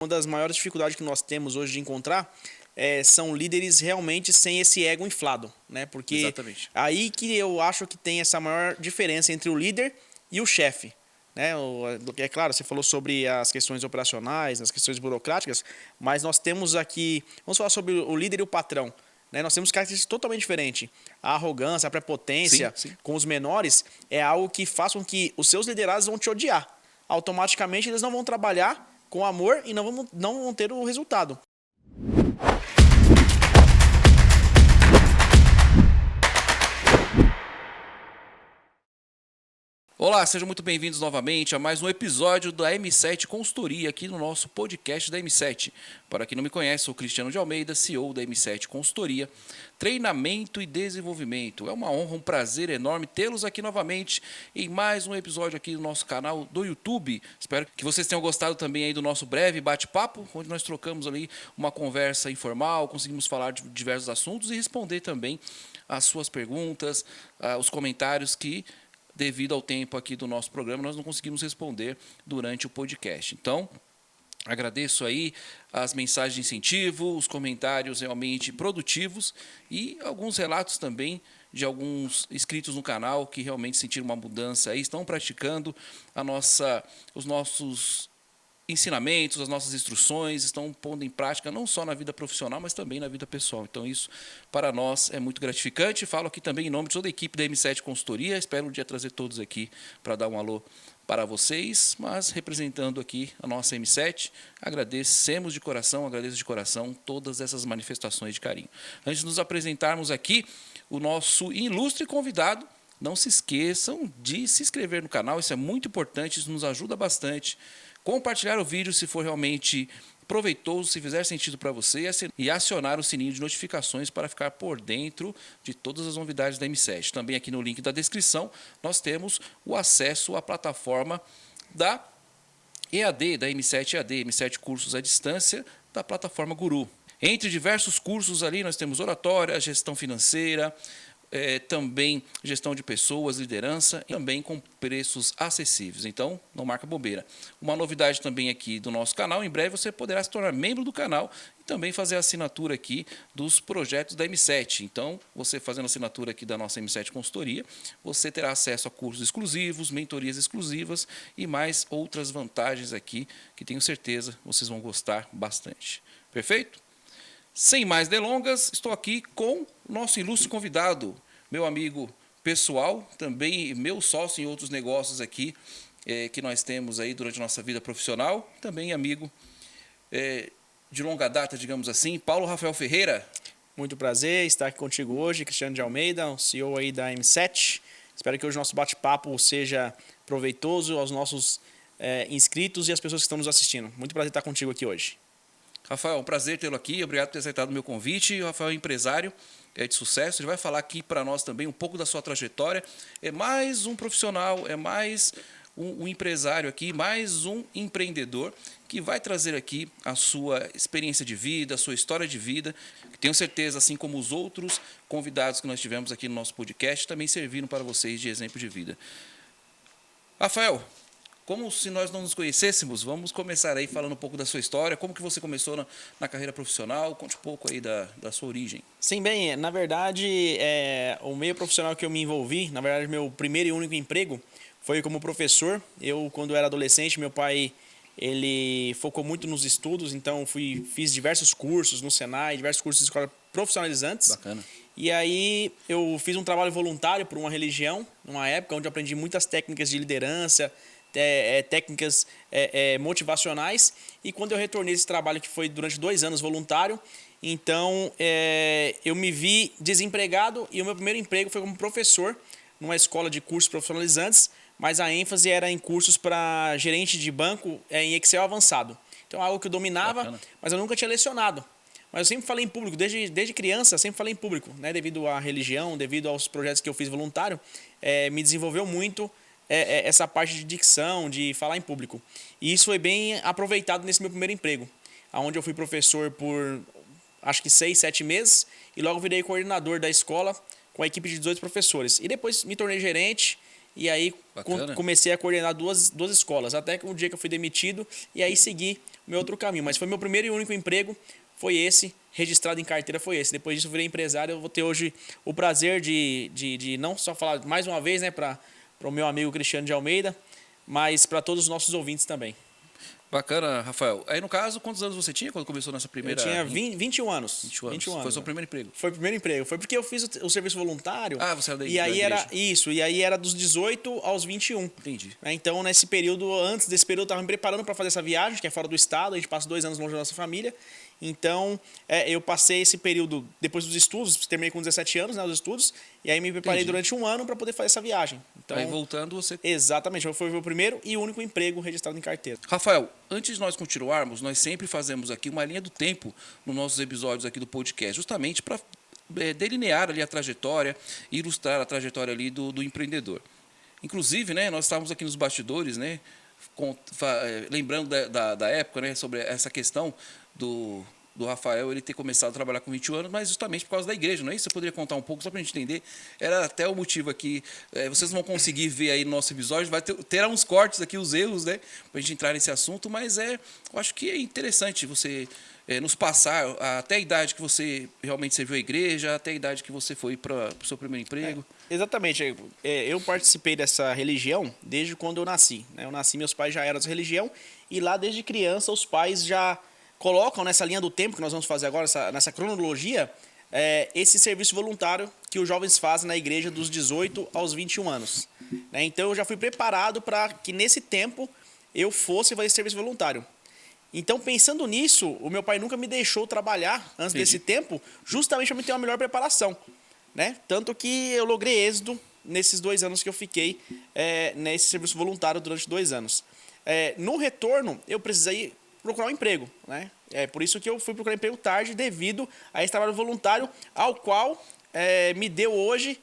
Uma das maiores dificuldades que nós temos hoje de encontrar são líderes realmente sem esse ego inflado, né? Porque Exatamente. aí que eu acho que tem essa maior diferença entre o líder e o chefe, né? É claro, você falou sobre as questões operacionais, as questões burocráticas, mas nós temos aqui, vamos falar sobre o líder e o patrão, né? Nós temos características totalmente diferentes. A arrogância, a prepotência Sim. com os menores é algo que faz com que os seus liderados vão te odiar. Automaticamente eles não vão trabalhar com amor e não vão ter o resultado. Olá, sejam muito bem-vindos novamente a mais um episódio da M7 Consultoria aqui no nosso podcast da M7. Para quem não me conhece, sou Cristiano de Almeida, CEO da M7 Consultoria, Treinamento e Desenvolvimento. É uma honra, um prazer enorme tê-los aqui novamente em mais um episódio aqui do nosso canal do YouTube. Espero que vocês tenham gostado também aí do nosso breve bate-papo, onde nós trocamos ali uma conversa informal, conseguimos falar de diversos assuntos e responder também as suas perguntas, os comentários que, devido ao tempo aqui do nosso programa, nós não conseguimos responder durante o podcast. Então, agradeço aí as mensagens de incentivo, os comentários realmente produtivos e alguns relatos também de alguns inscritos no canal que realmente sentiram uma mudança aí, estão praticando os nossos ensinamentos, as nossas instruções, estão pondo em prática não só na vida profissional, mas também na vida pessoal. Então isso, para nós, é muito gratificante. Falo aqui também em nome de toda a equipe da M7 Consultoria. Espero um dia trazer todos aqui para dar um alô para vocês, mas representando aqui a nossa M7, agradeço de coração todas essas manifestações de carinho. Antes de nos apresentarmos aqui, o nosso ilustre convidado, não se esqueçam de se inscrever no canal, isso é muito importante, isso nos ajuda bastante. Compartilhar o vídeo se for realmente proveitoso, se fizer sentido para você, e acionar o sininho de notificações para ficar por dentro de todas as novidades da M7. Também aqui no link da descrição nós temos o acesso à plataforma da EAD, da M7 EAD, M7 Cursos à Distância, da plataforma Guru. Entre diversos cursos ali nós temos oratória, gestão financeira, também gestão de pessoas, liderança, e também com preços acessíveis. Então, não marca bobeira. Uma novidade também aqui do nosso canal, em breve você poderá se tornar membro do canal e também fazer a assinatura aqui dos projetos da M7. Então, você fazendo a assinatura aqui da nossa M7 Consultoria, você terá acesso a cursos exclusivos, mentorias exclusivas e mais outras vantagens aqui que tenho certeza vocês vão gostar bastante. Perfeito? Sem mais delongas, estou aqui com o nosso ilustre convidado, meu amigo pessoal, também meu sócio em outros negócios aqui que nós temos aí durante a nossa vida profissional, também amigo de longa data, digamos assim, Paulo Rafael Ferreira. Muito prazer estar aqui contigo hoje, Cristiano de Almeida, o CEO aí da M7. Espero que hoje o nosso bate-papo seja proveitoso aos nossos inscritos e às pessoas que estão nos assistindo. Muito prazer estar contigo aqui hoje. Rafael, é um prazer tê-lo aqui, obrigado por ter aceitado o meu convite. O Rafael é empresário de sucesso, ele vai falar aqui para nós também um pouco da sua trajetória. É mais um profissional, é mais um empresário aqui, mais um empreendedor que vai trazer aqui a sua experiência de vida, a sua história de vida. Tenho certeza, assim como os outros convidados que nós tivemos aqui no nosso podcast, também serviram para vocês de exemplo de vida. Rafael, como se nós não nos conhecêssemos, vamos começar aí falando um pouco da sua história, como que você começou na carreira profissional, conte um pouco aí da sua origem. Sim, bem, na verdade, o meio profissional que eu me envolvi, na verdade, meu primeiro e único emprego foi como professor. Eu, quando era adolescente, meu pai, ele focou muito nos estudos, então fiz diversos cursos no Senai, diversos cursos de escola profissionalizantes. Bacana. E aí eu fiz um trabalho voluntário por uma religião, numa época onde eu aprendi muitas técnicas de liderança, técnicas motivacionais, e quando eu retornei esse trabalho, que foi durante 2 anos voluntário, então eu me vi desempregado, e o meu primeiro emprego foi como professor numa escola de cursos profissionalizantes, mas a ênfase era em cursos para gerente de banco em Excel avançado. Então é algo que eu dominava. Bacana. Mas eu nunca tinha lecionado. Mas eu sempre falei em público, desde criança, sempre falei em público, né? Devido à religião, devido aos projetos que eu fiz voluntário, me desenvolveu muito essa parte de dicção, de falar em público. E isso foi bem aproveitado nesse meu primeiro emprego, onde eu fui professor por acho que 6, 7 meses, e logo virei coordenador da escola com a equipe de 18 professores. E depois me tornei gerente, e aí comecei a coordenar duas escolas, até que um dia que eu fui demitido, e aí segui meu outro caminho. Mas foi meu primeiro e único emprego, foi esse, registrado em carteira foi esse. Depois disso eu virei empresário, eu vou ter hoje o prazer de não só falar mais uma vez, né, para o meu amigo Cristiano de Almeida, mas para todos os nossos ouvintes também. Bacana, Rafael. Aí, no caso, quantos anos você tinha quando começou nessa primeira... Eu tinha 21 anos. 21 anos. Foi o seu primeiro emprego? Foi o primeiro emprego. Foi porque eu fiz o serviço voluntário. Ah, você era da E aí igreja. era isso. E aí era dos 18 aos 21. Entendi. Então, nesse período, antes desse período, eu estava me preparando para fazer essa viagem, que é fora do estado. A gente passa 2 anos longe da nossa família. Então, eu passei esse período, depois dos estudos, terminei com 17 anos, né, os estudos, e aí me preparei durante 1 ano para poder fazer essa viagem. Então, aí voltando, você... Exatamente, foi o meu primeiro e único emprego registrado em carteira. Rafael, antes de nós continuarmos, nós sempre fazemos aqui uma linha do tempo nos nossos episódios aqui do podcast, justamente para delinear ali a trajetória, ilustrar a trajetória ali do empreendedor. Inclusive, né, nós estávamos aqui nos bastidores, né, lembrando da época, né, sobre essa questão do Rafael ele ter começado a trabalhar com 21 anos, mas justamente por causa da igreja, não é isso? Você poderia contar um pouco, só para a gente entender? Era até o motivo aqui, vocês não vão conseguir ver aí no nosso episódio, terá uns cortes aqui, os erros, né, para a gente entrar nesse assunto, mas eu acho que é interessante você nos passar até a idade que você realmente serviu a igreja, até a idade que você foi para o seu primeiro emprego. Exatamente. Eu participei dessa religião desde quando eu nasci, né? Eu nasci, meus pais já eram dessa religião, e lá desde criança os pais já colocam nessa linha do tempo que nós vamos fazer agora, nessa cronologia, esse serviço voluntário que os jovens fazem na igreja dos 18 aos 21 anos. Né? Então eu já fui preparado para que nesse tempo eu fosse fazer esse serviço voluntário. Então, pensando nisso, o meu pai nunca me deixou trabalhar antes desse tempo, justamente para me ter uma melhor preparação. Né? Tanto que eu logrei êxito nesses 2 anos que eu fiquei nesse serviço voluntário durante 2 anos. No retorno, eu precisei procurar um emprego. Né? Por isso que eu fui procurar emprego tarde, devido a esse trabalho voluntário, ao qual me deu hoje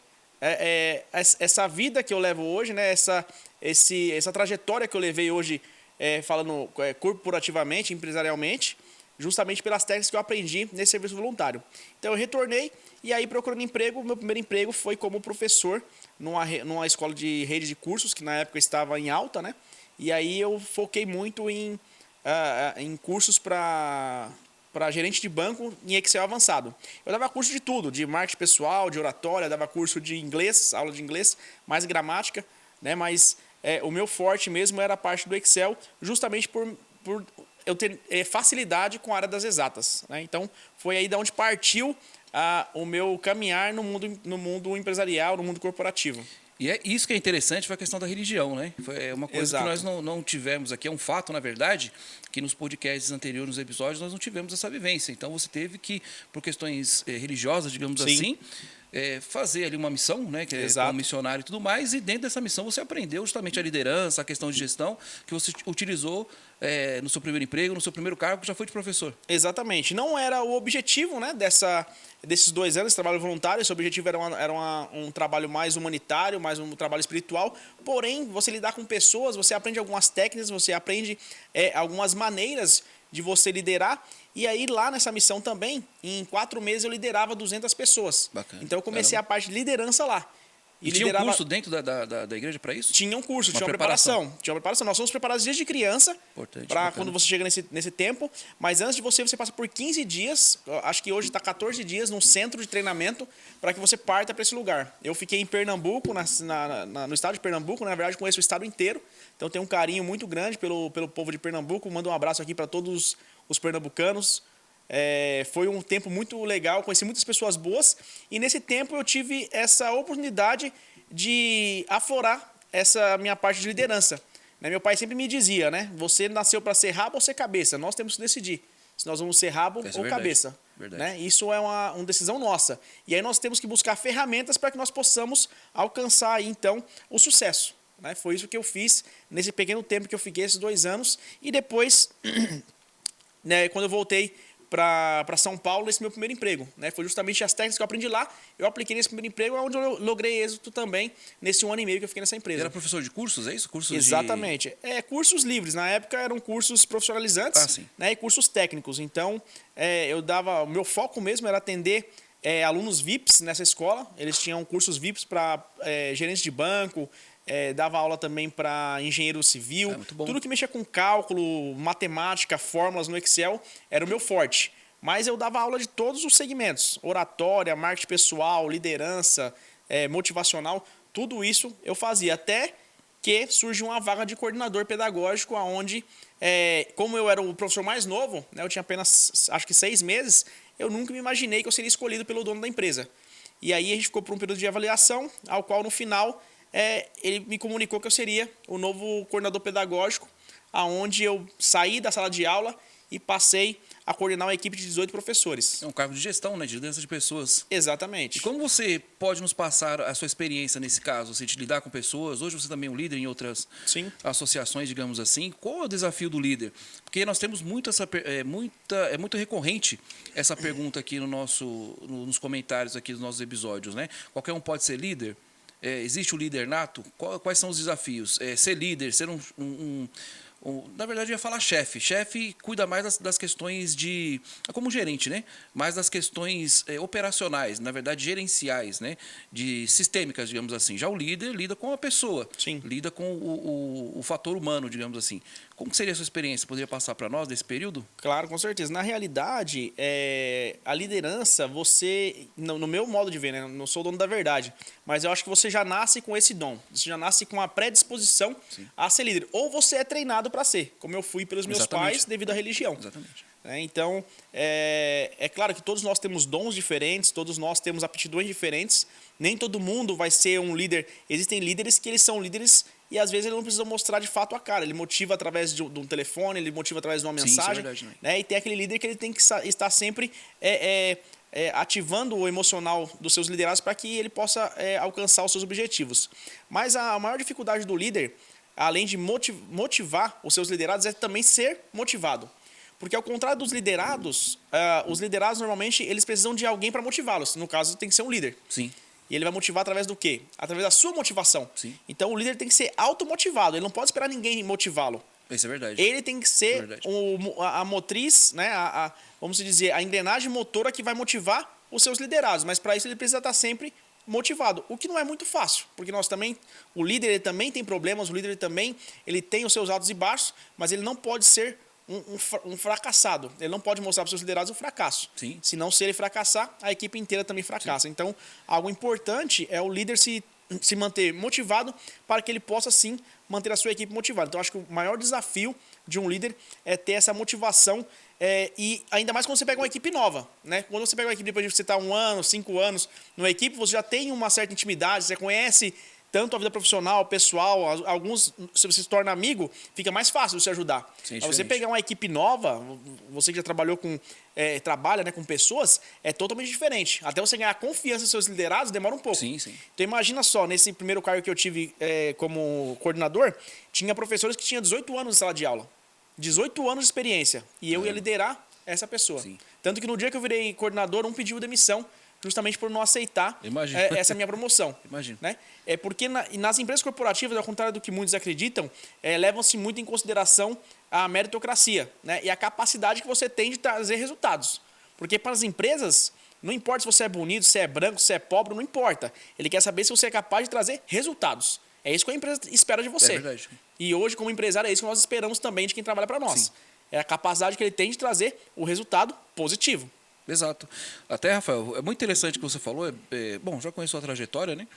essa vida que eu levo hoje, né? essa trajetória que eu levei hoje, falando corporativamente, empresarialmente, justamente pelas técnicas que eu aprendi nesse serviço voluntário. Então eu retornei e aí procurando emprego, meu primeiro emprego foi como professor numa escola de rede de cursos, que na época estava em alta, né? E aí eu foquei muito em cursos para gerente de banco em Excel avançado. Eu dava curso de tudo, de marketing pessoal, de oratória, dava curso de inglês, aula de inglês, mais gramática, né? Mas o meu forte mesmo era a parte do Excel, justamente por eu ter facilidade com a área das exatas. Né? Então, foi aí de onde partiu o meu caminhar no mundo empresarial, no mundo corporativo. E é isso que é interessante, foi a questão da religião, né? Foi uma coisa que nós não tivemos aqui, é um fato, na verdade, que nos podcasts anteriores, nos episódios, nós não tivemos essa vivência. Então, você teve que, por questões religiosas, digamos assim, fazer ali uma missão, né, que é como missionário e tudo mais, e dentro dessa missão você aprendeu justamente a liderança, a questão de gestão, que você utilizou no seu primeiro emprego, no seu primeiro cargo, que já foi de professor. Exatamente. Não era o objetivo, né, desses 2 anos de trabalho voluntário, esse objetivo era um trabalho mais humanitário, mais um trabalho espiritual, porém, você lidar com pessoas, você aprende algumas técnicas, você aprende algumas maneiras de você liderar. E aí, lá nessa missão também, em 4 meses eu liderava 200 pessoas. Bacana. Então, eu comecei a parte de liderança lá. E tinha um curso dentro da igreja para isso? Tinha um curso, tinha uma preparação. Nós somos preparados desde criança, para quando você chega nesse tempo. Mas antes de você passa por 15 dias, acho que hoje está 14 dias, num centro de treinamento, para que você parta para esse lugar. Eu fiquei em Pernambuco, no estado de Pernambuco, na verdade conheço o estado inteiro. Então, tenho um carinho muito grande pelo povo de Pernambuco. Mando um abraço aqui para todos os pernambucanos. Foi um tempo muito legal, conheci muitas pessoas boas, e nesse tempo eu tive essa oportunidade de aflorar essa minha parte de liderança. Meu pai sempre me dizia, né? Você nasceu para ser rabo ou ser cabeça, nós temos que decidir se nós vamos ser rabo ou cabeça. Né? Isso é uma decisão nossa. E aí nós temos que buscar ferramentas para que nós possamos alcançar aí, então, o sucesso. Né? Foi isso que eu fiz nesse pequeno tempo que eu fiquei, esses 2 anos, e depois, né, quando eu voltei para São Paulo, nesse meu primeiro emprego. Né? Foi justamente as técnicas que eu aprendi lá, eu apliquei nesse primeiro emprego, onde eu logrei êxito também nesse 1 ano e meio que eu fiquei nessa empresa. Era professor de cursos, é isso? Exatamente. Cursos livres. Na época eram cursos profissionalizantes, né? E cursos técnicos. Então, o meu foco mesmo era atender alunos VIPs nessa escola. Eles tinham cursos VIPs para gerentes de banco, dava aula também para engenheiro civil. Muito bom. Tudo que mexia com cálculo, matemática, fórmulas no Excel era o meu forte. Mas eu dava aula de todos os segmentos. Oratória, marketing pessoal, liderança, motivacional. Tudo isso eu fazia. Até que surgiu uma vaga de coordenador pedagógico, onde, como eu era o professor mais novo, né, eu tinha apenas, acho que 6 meses, eu nunca me imaginei que eu seria escolhido pelo dono da empresa. E aí a gente ficou por um período de avaliação, ao qual no final ele me comunicou que eu seria o novo coordenador pedagógico, aonde eu saí da sala de aula e passei a coordenar uma equipe de 18 professores. É um cargo de gestão, né? De liderança de pessoas. Exatamente. E como você pode nos passar a sua experiência nesse caso, assim, de lidar com pessoas? Hoje você também é um líder em outras associações, digamos assim. Qual é o desafio do líder? Porque nós temos muito é muito recorrente essa pergunta aqui nos comentários aqui dos nossos episódios, né? Qualquer um pode ser líder? Existe o líder nato? Quais são os desafios? Ser líder, ser na verdade, eu ia falar chefe. Chefe cuida mais das questões como gerente, né? Mais das questões operacionais, na verdade, gerenciais, né? De sistêmicas, digamos assim. Já o líder lida com a pessoa. Sim. Lida com o fator humano, digamos assim. Como que seria a sua experiência? Poderia passar para nós desse período? Claro, com certeza. Na realidade, a liderança, você, no meu modo de ver, né? Não sou o dono da verdade, mas eu acho que você já nasce com esse dom. Você já nasce com a predisposição a ser líder. Ou você é treinado para ser, como eu fui pelos meus pais devido à religião. Exatamente. Então, é claro que todos nós temos dons diferentes, todos nós temos aptidões diferentes. Nem todo mundo vai ser um líder. Existem líderes que eles são líderes e às vezes ele não precisa mostrar de fato a cara. Ele motiva através de um telefone, ele motiva através de uma mensagem. Isso é verdade, né? E tem aquele líder que ele tem que estar sempre ativando o emocional dos seus liderados para que ele possa alcançar os seus objetivos. Mas a maior dificuldade do líder, além de motivar os seus liderados, é também ser motivado. Porque ao contrário dos liderados, os liderados normalmente eles precisam de alguém para motivá-los. No caso, tem que ser um líder. Sim. E ele vai motivar através do quê? Através da sua motivação. Sim. Então o líder tem que ser automotivado, ele não pode esperar ninguém motivá-lo. Isso é verdade. Ele tem que ser a motriz, né? Vamos dizer, a engrenagem motora que vai motivar os seus liderados. Mas para isso ele precisa estar sempre motivado, o que não é muito fácil, porque o líder ele também tem problemas, o líder ele tem os seus altos e baixos, mas ele não pode ser um fracassado. Ele não pode mostrar para os seus liderados o fracasso. Sim. Senão, se ele fracassar, a equipe inteira também fracassa. Sim. Então, algo importante é o líder se manter motivado para que ele possa, sim, manter a sua equipe motivada. Então, acho que o maior desafio de um líder é ter essa motivação e ainda mais quando você pega uma equipe nova. Né? Quando você pega uma equipe depois de você estar 1 ano, 5 anos numa equipe, você já tem uma certa intimidade, você conhece tanto a vida profissional, pessoal, alguns, se você se torna amigo, fica mais fácil de se ajudar. Sim, você pegar uma equipe nova, você que já trabalhou trabalha, né, com pessoas, é totalmente diferente. Até você ganhar a confiança dos seus liderados, demora um pouco. Sim, sim. Então imagina só, nesse primeiro cargo que eu tive como coordenador, tinha professores que tinham 18 anos de sala de aula. 18 anos de experiência. E eu ia liderar essa pessoa. Sim. Tanto que no dia que eu virei coordenador, um pediu demissão, justamente por não aceitar essa minha promoção. Imagino. Né? Porque nas empresas corporativas, ao contrário do que muitos acreditam, levam-se muito em consideração a meritocracia, né? E a capacidade que você tem de trazer resultados. Porque para as empresas, não importa se você é bonito, se é branco, se é pobre, não importa. Ele quer saber se você é capaz de trazer resultados. É isso que a empresa espera de você. É verdade. E hoje, como empresário, é isso que nós esperamos também de quem trabalha para nós. Sim. É a capacidade que ele tem de trazer o resultado positivo. Exato. Até, Rafael, é muito interessante o que você falou. Bom, já conheço a trajetória, né?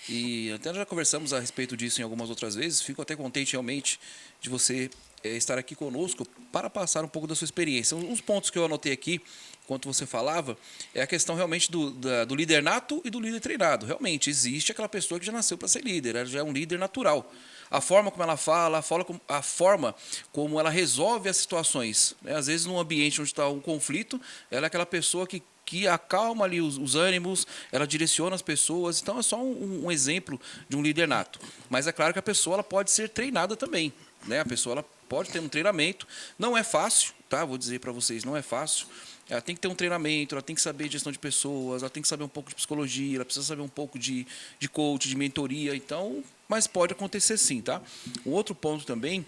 E até já conversamos a respeito disso em algumas outras vezes. Fico até contente realmente de você estar aqui conosco para passar um pouco da sua experiência. Uns pontos que eu anotei aqui, enquanto você falava, é a questão realmente do líder nato e do líder treinado. Realmente, existe aquela pessoa que já nasceu para ser líder, ela já é um líder natural. A forma como ela fala, a forma como ela resolve as situações. Né? Às vezes, num ambiente onde está um conflito, ela é aquela pessoa que acalma ali os ânimos, ela direciona as pessoas. Então, é só um exemplo de um líder nato. Mas é claro que a pessoa ela pode ser treinada também. Né? A pessoa ela pode ter um treinamento. Não é fácil, tá? Vou dizer para vocês, não é fácil. Ela tem que ter um treinamento, ela tem que saber de gestão de pessoas, ela tem que saber um pouco de psicologia, ela precisa saber um pouco de coach, de mentoria. Então, mas pode acontecer sim, tá? Um outro ponto também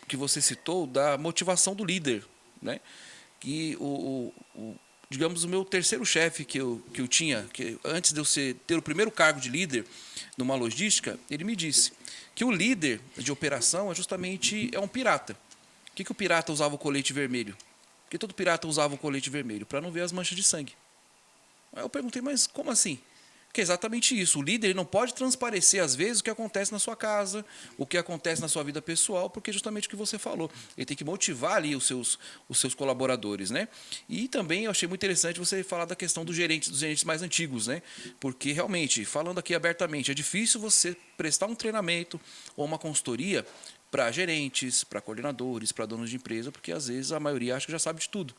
que você citou da motivação do líder, né? Que digamos, o meu terceiro chefe que eu tinha, que antes de eu ter o primeiro cargo de líder numa logística, ele me disse que o líder de operação é um pirata. Por que o pirata usava o colete vermelho? Porque todo pirata usava o colete vermelho para não ver as manchas de sangue. Aí eu perguntei, mas como assim? Porque é exatamente isso. O líder ele não pode transparecer, às vezes, o que acontece na sua casa, o que acontece na sua vida pessoal, porque é justamente o que você falou. Ele tem que motivar ali os seus colaboradores, né? E também eu achei muito interessante você falar da questão dos gerentes mais antigos, né? Porque, realmente, falando aqui abertamente, é difícil você prestar um treinamento ou uma consultoria para gerentes, para coordenadores, para donos de empresa, porque, às vezes, a maioria acha que já sabe de tudo.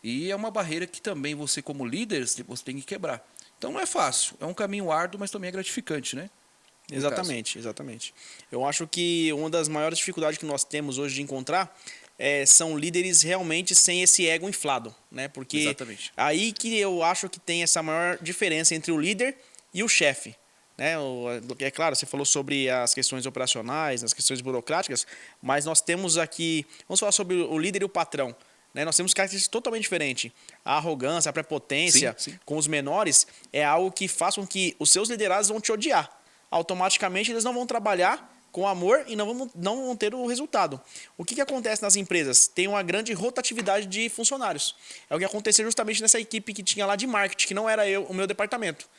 E é uma barreira que também você, como líder, você tem que quebrar. Então não é fácil, é um caminho árduo, mas também é gratificante, né? Exatamente, exatamente. Eu acho que uma das maiores dificuldades que nós temos hoje de encontrar são líderes realmente sem esse ego inflado, né? Porque Exatamente. aí que eu acho que tem essa maior diferença entre o líder e o chefe. Né? É claro, você falou sobre as questões operacionais, as questões burocráticas, mas nós temos aqui, vamos falar sobre o líder e o patrão. Né? Nós temos características totalmente diferentes. A arrogância, a prepotência Sim. com os menores é algo que faz com que os seus liderados vão te odiar. Automaticamente eles não vão trabalhar com amor e não vão ter o resultado. O que acontece nas empresas? Tem uma grande rotatividade de funcionários. É o que aconteceu justamente nessa equipe que tinha lá de marketing, que não era o meu departamento.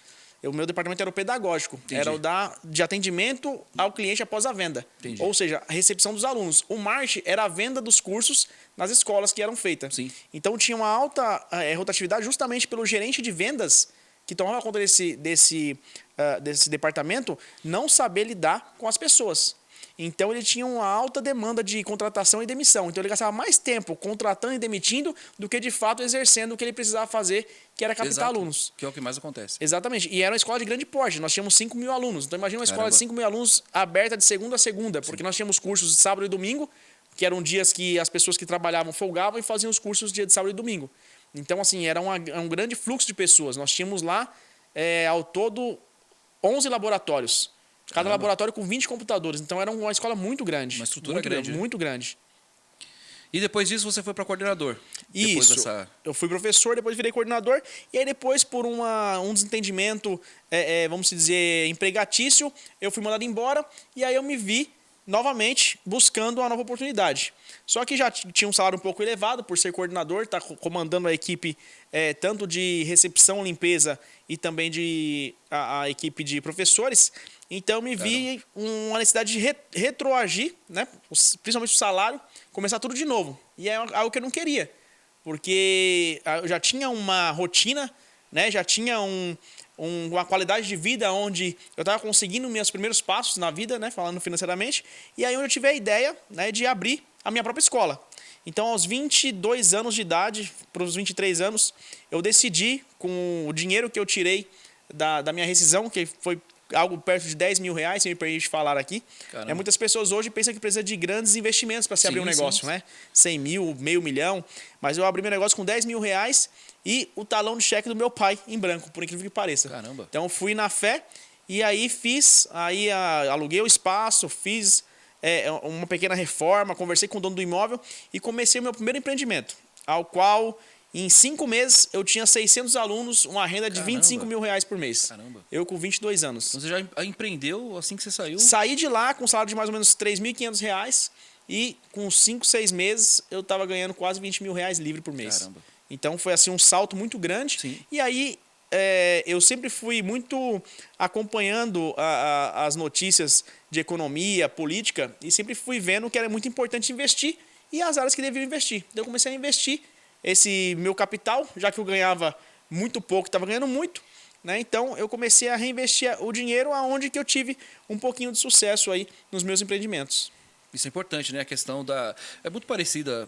O meu departamento era o pedagógico. Entendi. Era o de atendimento ao cliente após a venda. Entendi. Ou seja, a recepção dos alunos. O marketing era a venda dos cursos nas escolas que eram feitas. Sim. Então tinha uma alta rotatividade justamente pelo gerente de vendas que tomava conta desse departamento não saber lidar com as pessoas. Então ele tinha uma alta demanda de contratação e demissão. Então ele gastava mais tempo contratando e demitindo do que de fato exercendo o que ele precisava fazer, que era captar Exato, alunos. que é o que mais acontece. Exatamente. E era uma escola de grande porte. Nós tínhamos 5 mil alunos. Então imagina uma escola de 5 mil alunos aberta de segunda a segunda. Porque nós tínhamos cursos de sábado e domingo, que eram dias que as pessoas que trabalhavam folgavam e faziam os cursos dia de sábado e domingo. Então, assim, era um grande fluxo de pessoas. Nós tínhamos lá, ao todo, 11 laboratórios. Cada laboratório com 20 computadores. Então, era uma escola muito grande. Uma estrutura grande. Muito grande. E depois disso você foi para coordenador? Isso. Eu fui professor, depois virei coordenador. E aí depois, por um desentendimento, vamos dizer, empregatício, eu fui mandado embora. E aí eu me vi novamente buscando uma nova oportunidade. Só que já tinha um salário um pouco elevado por ser coordenador, estar comandando a equipe tanto de recepção, limpeza e também a equipe de professores. Então me vi uma necessidade de retroagir, né? Principalmente o salário, começar tudo de novo. E é algo que eu não queria, porque eu já tinha uma rotina, né? Já tinha uma qualidade de vida onde eu estava conseguindo meus primeiros passos na vida, né? Falando financeiramente. E aí eu tive a ideia, né, de abrir a minha própria escola. Então, aos 22 anos de idade, para os 23 anos, eu decidi, com o dinheiro que eu tirei da minha rescisão, que foi algo perto de 10 mil reais, se me permite falar aqui. Muitas pessoas hoje pensam que precisa de grandes investimentos para se abrir um negócio, né? 100 mil, meio milhão. Mas eu abri meu negócio com 10 mil reais e o talão de cheque do meu pai em branco, por incrível que pareça. Caramba. Então, fui na fé e aí aluguei o espaço, fiz uma pequena reforma, conversei com o dono do imóvel e comecei o meu primeiro empreendimento, ao qual, em 5 meses, eu tinha 600 alunos, uma renda de 25 mil reais por mês. Caramba. Eu com 22 anos. Então você já empreendeu assim que você saiu? Saí de lá com um salário de mais ou menos 3.500 reais e com 5, 6 meses eu estava ganhando quase 20 mil reais livre por mês. Caramba. Então foi assim um salto muito grande. Sim. E aí eu sempre fui muito acompanhando as notícias de economia, política, e sempre fui vendo que era muito importante investir e as áreas que deviam investir. Então eu comecei a investir esse meu capital, já que eu ganhava muito pouco, estava ganhando muito, né? Então eu comecei a reinvestir o dinheiro aonde que eu tive um pouquinho de sucesso aí nos meus empreendimentos. Isso é importante, né? A questão é muito parecida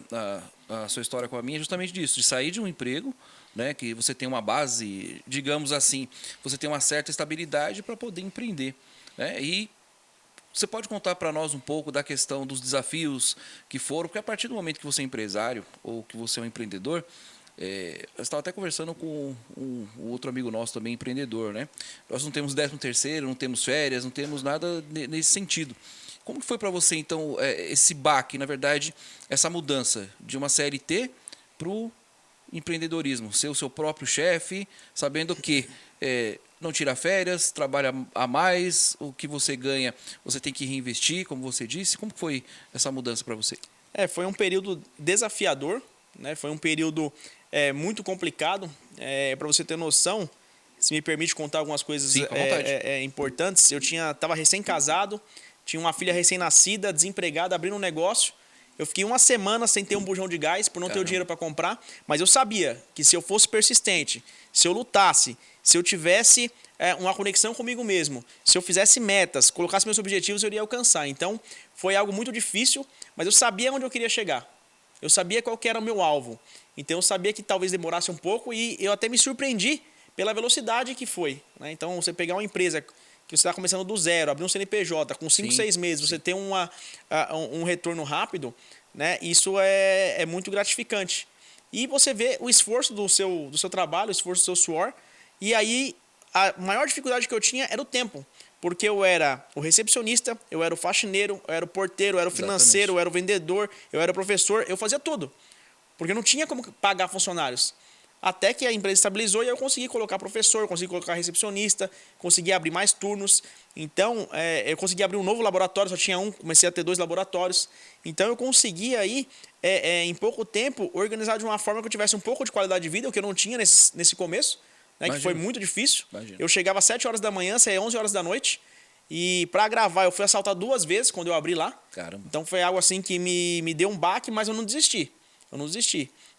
a sua história com a minha, justamente disso, de sair de um emprego, né? Que você tem uma base, digamos assim, você tem uma certa estabilidade para poder empreender, né? E você pode contar para nós um pouco da questão dos desafios que foram, porque a partir do momento que você é empresário ou que você é um empreendedor, eu estava até conversando com um outro amigo nosso também, empreendedor, né? Nós não temos 13º, não temos férias, não temos nada nesse sentido. Como que foi para você, então, esse baque, na verdade, essa mudança de uma CLT para o empreendedorismo? Ser o seu próprio chefe, sabendo que não tira férias, trabalha a mais, o que você ganha você tem que reinvestir, como você disse. Como foi essa mudança para você? Foi um período desafiador, né? Foi um período muito complicado. Para você ter noção, se me permite contar algumas coisas Sim, com vontade. importantes, estava recém-casado, tinha uma filha recém-nascida, desempregada, abrindo um negócio. Eu fiquei uma semana sem ter um bujão de gás, por não ter o dinheiro para comprar, mas eu sabia que se eu fosse persistente, se eu lutasse, se eu tivesse uma conexão comigo mesmo, se eu fizesse metas, colocasse meus objetivos, eu iria alcançar. Então, foi algo muito difícil, mas eu sabia onde eu queria chegar. Eu sabia qual que era o meu alvo. Então, eu sabia que talvez demorasse um pouco e eu até me surpreendi pela velocidade que foi, né? Então, você pegar uma empresa que você está começando do zero, abrir um CNPJ, com 5, 6 meses, você tem um retorno rápido, né? Isso é muito gratificante. E você vê o esforço do seu trabalho, o esforço do seu suor. E aí, a maior dificuldade que eu tinha era o tempo. Porque eu era o recepcionista, eu era o faxineiro, eu era o porteiro, eu era o financeiro, eu era o vendedor, eu era o professor, eu fazia tudo. Porque não tinha como pagar funcionários. Até que a empresa estabilizou e eu consegui colocar professor, consegui colocar recepcionista, consegui abrir mais turnos. Então, eu consegui abrir um novo laboratório, só tinha um, comecei a ter 2 laboratórios. Então, eu consegui aí, em pouco tempo, organizar de uma forma que eu tivesse um pouco de qualidade de vida, o que eu não tinha nesse começo, né, que foi muito difícil. Imagina. Eu chegava às 7 horas da manhã, saía 11 horas da noite. E para gravar, eu fui assaltado 2 vezes quando eu abri lá. Caramba. Então, foi algo assim que me deu um baque, mas eu não desisti.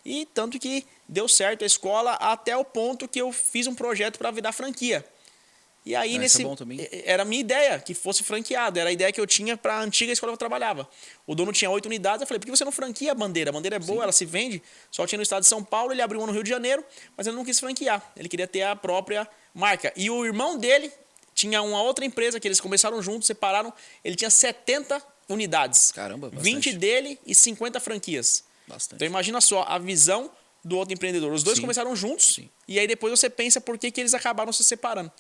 E tanto que deu certo a escola até o ponto que eu fiz um projeto para virar franquia. E aí, Isso é bom também. era a minha ideia, que fosse franqueado. Era a ideia que eu tinha para a antiga escola que eu trabalhava. O dono tinha 8 unidades. Eu falei, por que você não franquia a Bandeira? A Bandeira é boa, ela se vende. Só tinha no estado de São Paulo, ele abriu uma no Rio de Janeiro, mas ele não quis franquear. Ele queria ter a própria marca. E o irmão dele tinha uma outra empresa que eles começaram juntos, separaram. Ele tinha 70 unidades. Caramba, bastante. 20 dele e 50 franquias. Bastante. Então imagina só a visão do outro empreendedor. Os dois começaram juntos. Sim. E aí depois você pensa por que eles acabaram se separando.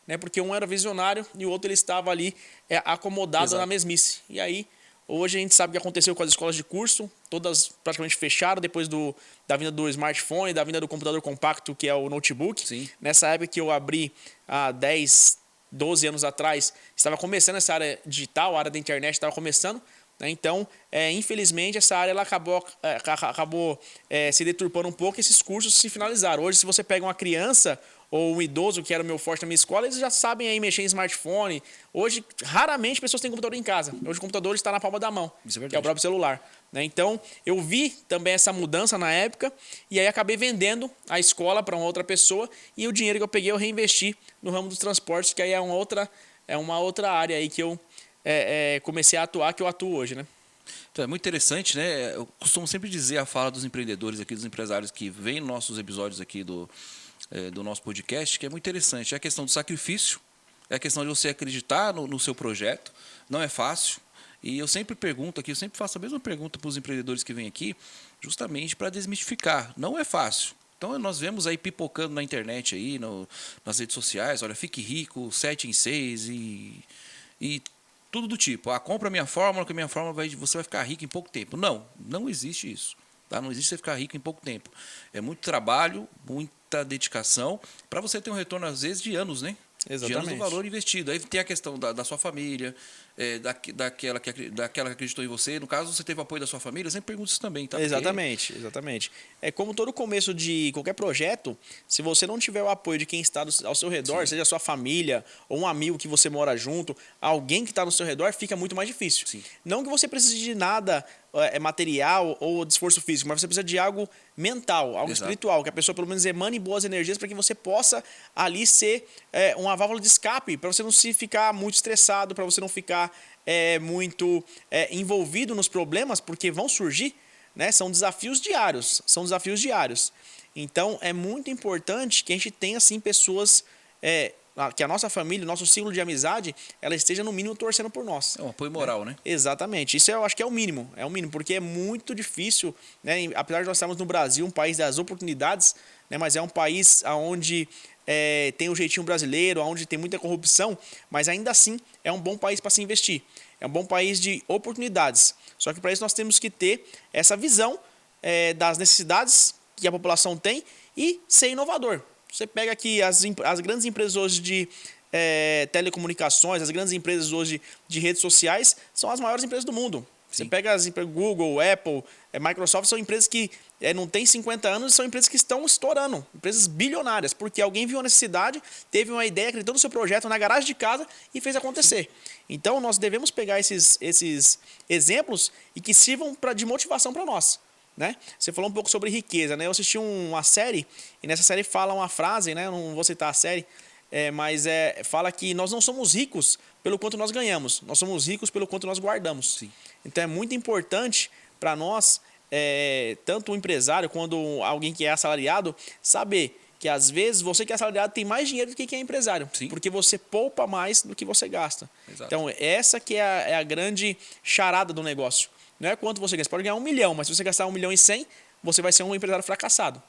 Né? Porque um era visionário e o outro ele estava ali acomodado na mesmice. E aí hoje a gente sabe o que aconteceu com as escolas de curso. Todas praticamente fecharam depois da vinda do smartphone, da vinda do computador compacto, que é o notebook. Sim. Nessa época que eu abri há 10, 12 anos atrás, estava começando essa área digital, a área da internet estava começando. Então, infelizmente, essa área ela acabou se deturpando um pouco e esses cursos se finalizaram. Hoje, se você pega uma criança ou um idoso, que era o meu forte na minha escola, eles já sabem aí mexer em smartphone. Hoje, raramente pessoas têm computador em casa. Hoje o computador está na palma da mão, Isso é verdade. que é o próprio celular. Né? Então, eu vi também essa mudança na época e aí acabei vendendo a escola para uma outra pessoa e o dinheiro que eu peguei eu reinvesti no ramo dos transportes, que aí é uma outra área aí que eu comecei a atuar, que eu atuo hoje, né? Então, é muito interessante, né? Eu costumo sempre dizer a fala dos empreendedores aqui, dos empresários que vêm nos nossos episódios aqui do nosso podcast, que é muito interessante. É a questão do sacrifício, é a questão de você acreditar no seu projeto. Não é fácil. E eu sempre pergunto aqui, eu sempre faço a mesma pergunta para os empreendedores que vêm aqui, justamente para desmistificar. Não é fácil. Então, nós vemos aí pipocando na internet, aí, nas redes sociais, olha, fique rico, 7 em 6 e tudo do tipo, compra a minha fórmula, que a minha fórmula você vai ficar rico em pouco tempo. Não existe isso. Tá? Não existe você ficar rico em pouco tempo. É muito trabalho, muita dedicação, para você ter um retorno, às vezes, de anos, né? Exatamente. De anos do valor investido. Aí tem a questão da sua família, daquela que acreditou em você. No caso, você teve apoio da sua família, eu sempre pergunto isso também. Tá? Exatamente. É como todo começo de qualquer projeto, se você não tiver o apoio de quem está ao seu redor, Sim. seja a sua família ou um amigo que você mora junto, alguém que está no seu redor, fica muito mais difícil. Sim. Não que você precise de nada material ou de esforço físico, mas você precisa de algo mental, algo espiritual, que a pessoa pelo menos emane boas energias para que você possa ali ser uma válvula de escape, para você não se ficar muito estressado, para você não ficar muito envolvido nos problemas, porque vão surgir, né? São desafios diários. Então, é muito importante que a gente tenha, assim, pessoas, que a nossa família, o nosso ciclo de amizade, ela esteja, no mínimo, torcendo por nós. É um apoio moral, né? Exatamente. Isso eu acho que é o mínimo, porque é muito difícil, né? Apesar de nós estarmos no Brasil, um país das oportunidades, né? Mas é um país onde tem o jeitinho brasileiro, onde tem muita corrupção, mas ainda assim é um bom país para se investir. É um bom país de oportunidades. Só que para isso nós temos que ter essa visão das necessidades que a população tem e ser inovador. Você pega aqui as grandes empresas hoje de telecomunicações, as grandes empresas hoje de redes sociais, são as maiores empresas do mundo. Você pega as empresas Google, Apple, Microsoft, são empresas que não têm 50 anos, são empresas que estão estourando, empresas bilionárias, porque alguém viu a necessidade, teve uma ideia, acreditou no seu projeto na garagem de casa e fez acontecer. Então, nós devemos pegar esses exemplos e que sirvam de motivação para nós. Né? Você falou um pouco sobre riqueza, né? Eu assisti uma série, e nessa série fala uma frase, né? Eu não vou citar a série, mas fala que nós não somos ricos pelo quanto nós ganhamos, nós somos ricos pelo quanto nós guardamos. Sim. Então é muito importante para nós, tanto o empresário quanto alguém que é assalariado, saber que às vezes você que é assalariado tem mais dinheiro do que quem é empresário. Sim. Porque você poupa mais do que você gasta. Exato. Então essa que é a grande charada do negócio. Não é quanto você ganha. Você pode ganhar 1 milhão, mas se você gastar 1 milhão e 100, você vai ser um empresário fracassado.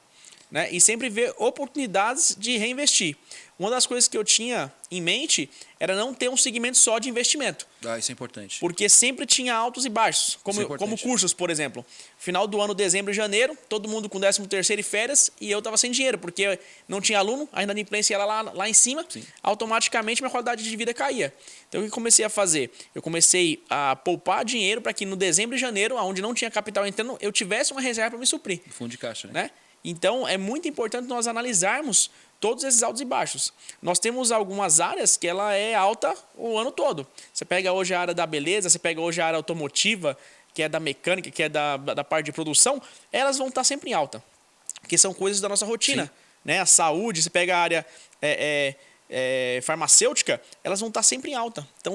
Né? E sempre ver oportunidades de reinvestir. Uma das coisas que eu tinha em mente era não ter um segmento só de investimento. Isso é importante. Porque sempre tinha altos e baixos, como cursos, por exemplo. Final do ano, dezembro e janeiro, todo mundo com 13º e férias, e eu estava sem dinheiro, porque não tinha aluno, a inadimplência ia lá em cima, Sim. Automaticamente minha qualidade de vida caía. Então o que eu comecei a fazer? Eu comecei a poupar dinheiro para que no dezembro e janeiro, onde não tinha capital entrando, eu tivesse uma reserva para me suprir. Fundo de caixa, né? Então, é muito importante nós analisarmos todos esses altos e baixos. Nós temos algumas áreas que ela é alta o ano todo. Você pega hoje a área da beleza, você pega hoje a área automotiva, que é da mecânica, que é da parte de produção, elas vão estar sempre em alta, porque são coisas da nossa rotina. Né? A saúde, você pega a área farmacêutica, elas vão estar sempre em alta. Então,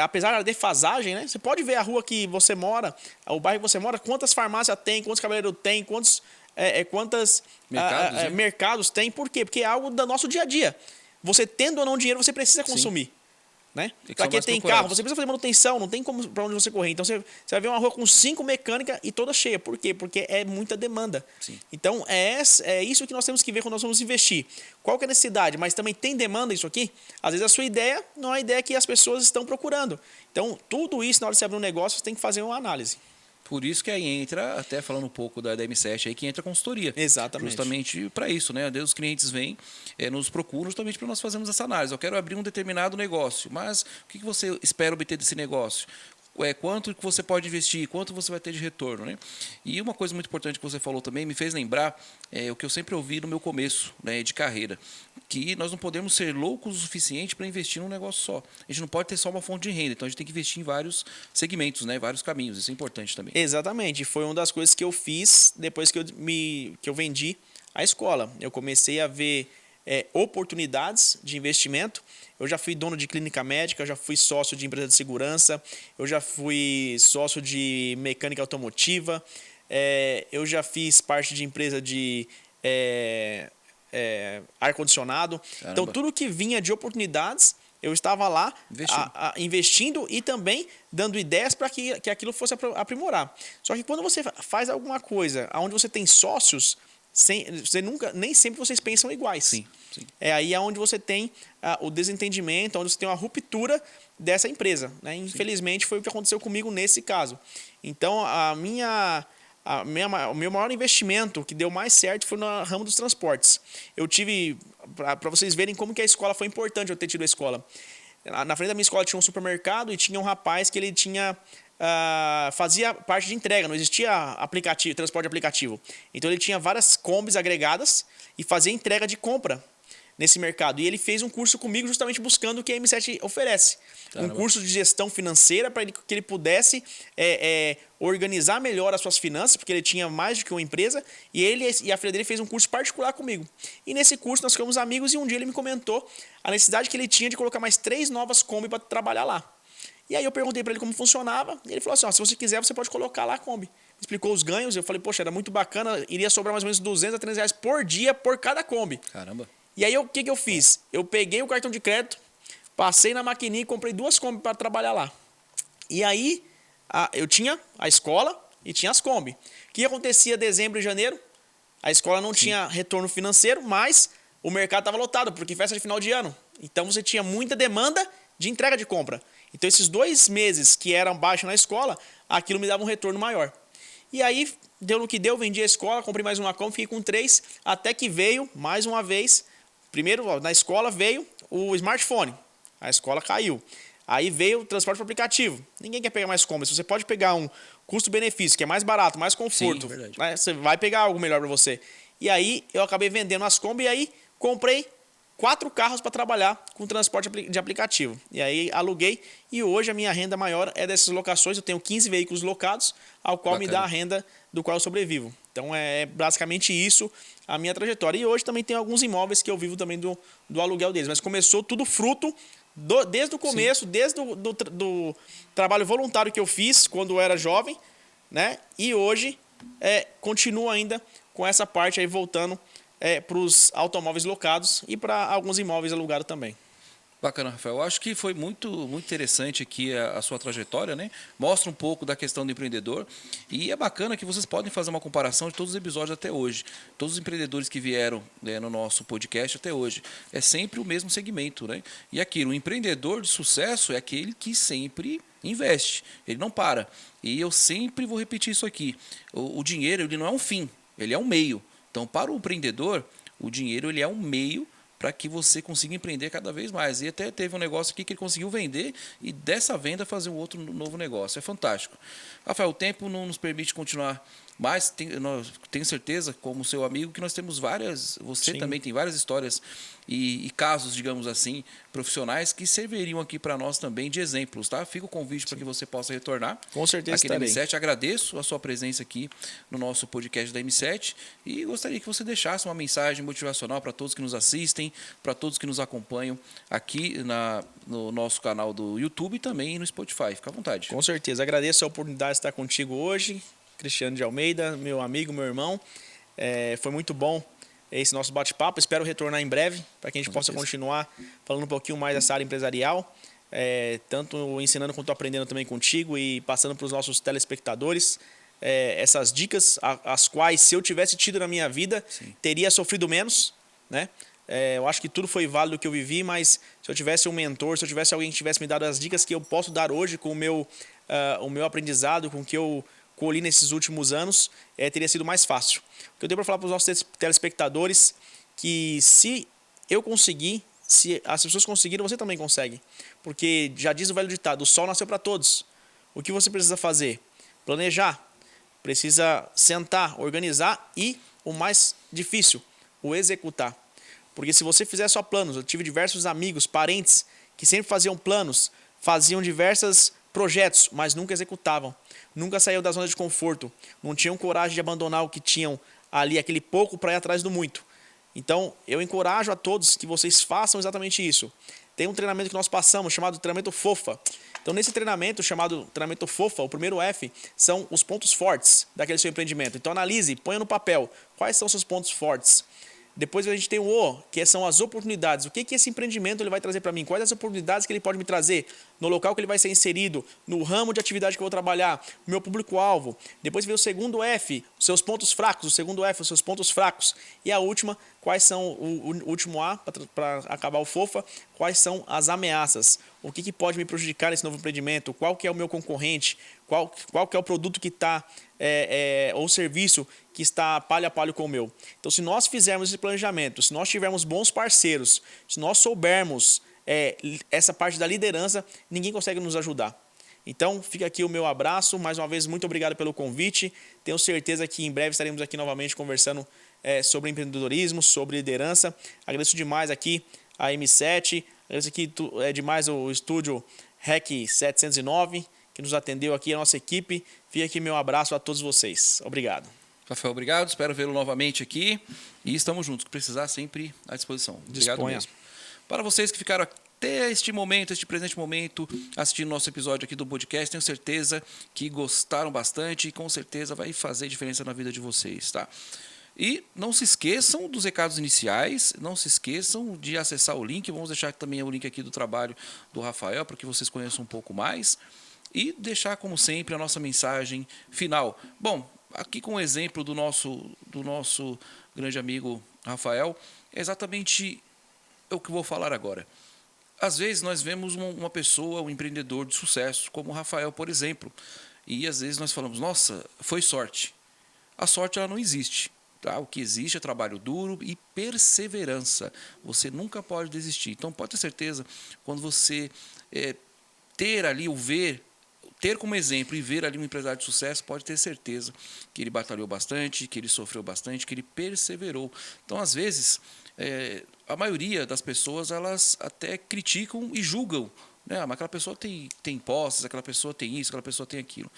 apesar da defasagem, né? Você pode ver a rua que você mora, o bairro que você mora, quantas farmácias tem, quantos cabeleireiros tem, quantos mercados tem. Por quê? Porque é algo do nosso dia a dia. Você tendo ou não dinheiro, você precisa consumir. Né? Para quem tem carro, você precisa fazer manutenção, não tem como para onde você correr. Então você vai ver uma rua com 5 mecânicas e toda cheia. Por quê? Porque é muita demanda. Sim. Então é isso que nós temos que ver quando nós vamos investir. Qual que é a necessidade? Mas também tem demanda isso aqui? Às vezes a sua ideia não é a ideia que as pessoas estão procurando. Então tudo isso, na hora de você abrir um negócio, você tem que fazer uma análise. Por isso que aí entra, até falando um pouco da M7, aí que entra a consultoria. Exatamente. Justamente para isso, né? Os clientes vêm, nos procuram justamente para nós fazermos essa análise. Eu quero abrir um determinado negócio, mas o que você espera obter desse negócio? Quanto que você pode investir, quanto você vai ter de retorno, né? E uma coisa muito importante que você falou também me fez lembrar o que eu sempre ouvi no meu começo, né, de carreira, que nós não podemos ser loucos o suficiente para investir num negócio só. A gente não pode ter só uma fonte de renda, então a gente tem que investir em vários segmentos, né, vários caminhos. Isso é importante também. Exatamente, foi uma das coisas que eu fiz depois que eu vendi a escola. Eu comecei a ver oportunidades de investimento. Eu já fui dono de clínica médica, eu já fui sócio de empresa de segurança, eu já fui sócio de mecânica automotiva, eu já fiz parte de empresa de ar-condicionado. Então, tudo que vinha de oportunidades, eu estava lá investindo e também dando ideias para que aquilo fosse aprimorar. Só que quando você faz alguma coisa onde você tem sócios, nem sempre vocês pensam iguais. Sim. É aí onde você tem o desentendimento, onde você tem uma ruptura dessa empresa. Né? Infelizmente, foi o que aconteceu comigo nesse caso. Então, o meu maior investimento, que deu mais certo, foi no ramo dos transportes. Eu tive, para vocês verem como que a escola foi importante eu ter tido a escola. Na frente da minha escola tinha um supermercado e tinha um rapaz que ele fazia parte de entrega, não existia transporte aplicativo. Então ele tinha várias combis agregadas e fazia entrega de compra nesse mercado. E ele fez um curso comigo justamente buscando o que a M7 oferece. Caramba. Um curso de gestão financeira para que ele pudesse organizar melhor as suas finanças, porque ele tinha mais do que uma empresa, e ele e a filha dele fez um curso particular comigo. E nesse curso nós ficamos amigos e um dia ele me comentou a necessidade que ele tinha de colocar mais 3 novas Kombi para trabalhar lá. E aí eu perguntei para ele como funcionava, e ele falou assim, se você quiser, você pode colocar lá a Kombi. Explicou os ganhos, eu falei, poxa, era muito bacana, iria sobrar mais ou menos 200 a 300 reais por dia por cada Kombi. Caramba. E aí o que eu fiz? Eu peguei o cartão de crédito, passei na maquininha e comprei 2 Kombi para trabalhar lá. E aí eu tinha a escola e tinha as Kombi. O que acontecia em dezembro e janeiro? A escola não tinha retorno financeiro, mas o mercado estava lotado, porque festa de final de ano. Então você tinha muita demanda de entrega de compra. Então esses 2 meses que eram baixos na escola, aquilo me dava um retorno maior. E aí, deu no que deu, vendi a escola, comprei mais uma Kombi, fiquei com 3, até que veio, mais uma vez, primeiro na escola veio o smartphone, a escola caiu. Aí veio o transporte por aplicativo. Ninguém quer pegar mais Kombi. Se você pode pegar um custo-benefício, que é mais barato, mais conforto, Sim, verdade. né, você vai pegar algo melhor para você. E aí eu acabei vendendo as Kombi e aí comprei 4 carros para trabalhar com transporte de aplicativo. E aí aluguei e hoje a minha renda maior é dessas locações. Eu tenho 15 veículos locados, ao qual me dá a renda do qual eu sobrevivo. Então é basicamente isso a minha trajetória. E hoje também tem alguns imóveis que eu vivo também do aluguel deles. Mas começou tudo fruto desde o começo, sim, desde do trabalho voluntário que eu fiz quando eu era jovem, né? E hoje continuo ainda com essa parte aí voltando para os automóveis locados e para alguns imóveis alugados também. Bacana, Rafael. Eu acho que foi muito interessante aqui a sua trajetória, né? Mostra um pouco da questão do empreendedor e é bacana que vocês podem fazer uma comparação de todos os episódios até hoje. Todos os empreendedores que vieram, né, no nosso podcast até hoje. É sempre o mesmo segmento, né? E aquilo, o empreendedor de sucesso é aquele que sempre investe, ele não para. E eu sempre vou repetir isso aqui. O dinheiro, ele não é um fim, ele é um meio. Então, para o empreendedor, o dinheiro ele é um meio para que você consiga empreender cada vez mais. E até teve um negócio aqui que ele conseguiu vender e dessa venda fazer um outro novo negócio. É fantástico. Rafael, o tempo não nos permite continuar mais. Tenho certeza, como seu amigo, que nós temos várias... Você Sim. também tem várias histórias e casos, digamos assim, profissionais que serviriam aqui para nós também de exemplos, tá? Fica o convite para que você possa retornar. Com certeza aqui na M7. Agradeço a sua presença aqui no nosso podcast da M7 e gostaria que você deixasse uma mensagem motivacional para todos que nos assistem, para todos que nos acompanham aqui no nosso canal do YouTube e também no Spotify. Fica à vontade. Com certeza. Agradeço a oportunidade de estar contigo hoje, Cristiano de Almeida, meu amigo, meu irmão. Foi muito bom esse nosso bate-papo. Espero retornar em breve para que a gente possa continuar falando um pouquinho mais dessa área empresarial, tanto ensinando quanto aprendendo também contigo e passando para os nossos telespectadores essas dicas, as quais, se eu tivesse tido na minha vida, Sim. teria sofrido menos, né? Eu acho que tudo foi válido que eu vivi, mas se eu tivesse um mentor, se eu tivesse alguém que tivesse me dado as dicas que eu posso dar hoje com o meu aprendizado, com o que eu colhi nesses últimos anos, teria sido mais fácil. O que eu tenho para falar para os nossos telespectadores, que se eu conseguir, se as pessoas conseguiram, você também consegue. Porque já diz o velho ditado, o sol nasceu para todos. O que você precisa fazer? Planejar. Precisa sentar, organizar e, o mais difícil, o executar. Porque se você fizer só planos, eu tive diversos amigos, parentes, que sempre faziam planos, faziam diversos projetos, mas nunca executavam. Nunca saíam da zona de conforto. Não tinham coragem de abandonar o que tinham ali, aquele pouco, para ir atrás do muito. Então, eu encorajo a todos que vocês façam exatamente isso. Tem um treinamento que nós passamos, chamado treinamento FOFA. Então, nesse treinamento chamado treinamento FOFA, o primeiro F são os pontos fortes daquele seu empreendimento. Então, analise, ponha no papel quais são os seus pontos fortes. Depois a gente tem o O, que são as oportunidades. O que esse empreendimento ele vai trazer para mim? Quais as oportunidades que ele pode me trazer no local que ele vai ser inserido, no ramo de atividade que eu vou trabalhar, no meu público-alvo. Depois vem o segundo F, os seus pontos fracos. O segundo F, os seus pontos fracos. E a última, quais são o último A, para acabar o FOFA, quais são as ameaças. O que pode me prejudicar nesse novo empreendimento? Qual que é o meu concorrente? Qual que é o produto que está, ou o serviço que está palho a palho com o meu? Então, se nós fizermos esse planejamento, se nós tivermos bons parceiros, se nós soubermos essa parte da liderança, ninguém consegue nos ajudar. Então, fica aqui o meu abraço. Mais uma vez, muito obrigado pelo convite. Tenho certeza que em breve estaremos aqui novamente conversando sobre empreendedorismo, sobre liderança. Agradeço demais aqui a M7, agradeço aqui demais o estúdio REC 709, que nos atendeu aqui, a nossa equipe. Fica aqui meu abraço a todos vocês. Obrigado. Rafael, obrigado. Espero vê-lo novamente aqui. E estamos juntos. Se precisar, sempre à disposição. Obrigado mesmo. Para vocês que ficaram até este momento, este presente momento, assistindo nosso episódio aqui do podcast, tenho certeza que gostaram bastante e com certeza vai fazer diferença na vida de vocês, tá? E não se esqueçam dos recados iniciais, não se esqueçam de acessar o link. Vamos deixar também o link aqui do trabalho do Rafael para que vocês conheçam um pouco mais. E deixar, como sempre, a nossa mensagem final. Bom, aqui com o exemplo do nosso grande amigo Rafael, é exatamente o que eu vou falar agora. Às vezes nós vemos uma pessoa, um empreendedor de sucesso, como o Rafael, por exemplo. E às vezes nós falamos, nossa, foi sorte. A sorte ela não existe. Tá? O que existe é trabalho duro e perseverança. Você nunca pode desistir. Então pode ter certeza, quando você ter ali ter como exemplo e ver ali um empresário de sucesso, pode ter certeza que ele batalhou bastante, que ele sofreu bastante, que ele perseverou. Então, às vezes, a maioria das pessoas, elas até criticam e julgam, né? Mas aquela pessoa tem posses, aquela pessoa tem isso, aquela pessoa tem aquilo.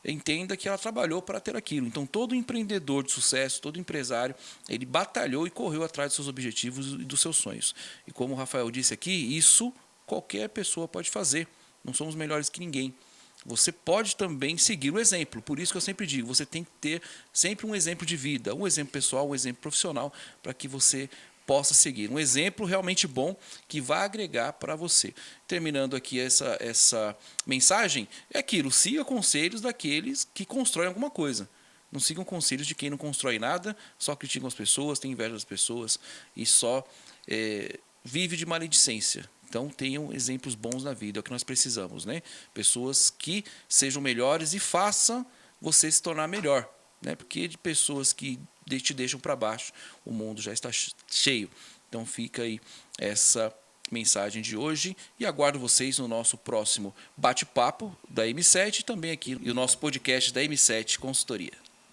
Entenda que ela trabalhou para ter aquilo. Então, todo empreendedor de sucesso, todo empresário, ele batalhou e correu atrás dos seus objetivos e dos seus sonhos. E como o Rafael disse aqui, isso qualquer pessoa pode fazer. Não somos melhores que ninguém. Você pode também seguir o exemplo. Por isso que eu sempre digo, você tem que ter sempre um exemplo de vida, um exemplo pessoal, um exemplo profissional, para que você possa seguir. Um exemplo realmente bom que vai agregar para você. Terminando aqui essa mensagem, é aquilo, siga conselhos daqueles que constroem alguma coisa. Não sigam conselhos de quem não constrói nada, só criticam as pessoas, tem inveja das pessoas e só vive de maledicência. Então tenham exemplos bons na vida, é o que nós precisamos, né? Pessoas que sejam melhores e façam você se tornar melhor, né? Porque de pessoas que te deixam para baixo, o mundo já está cheio. Então fica aí essa mensagem de hoje e aguardo vocês no nosso próximo bate-papo da M7 e também aqui no nosso podcast da M7 Consultoria.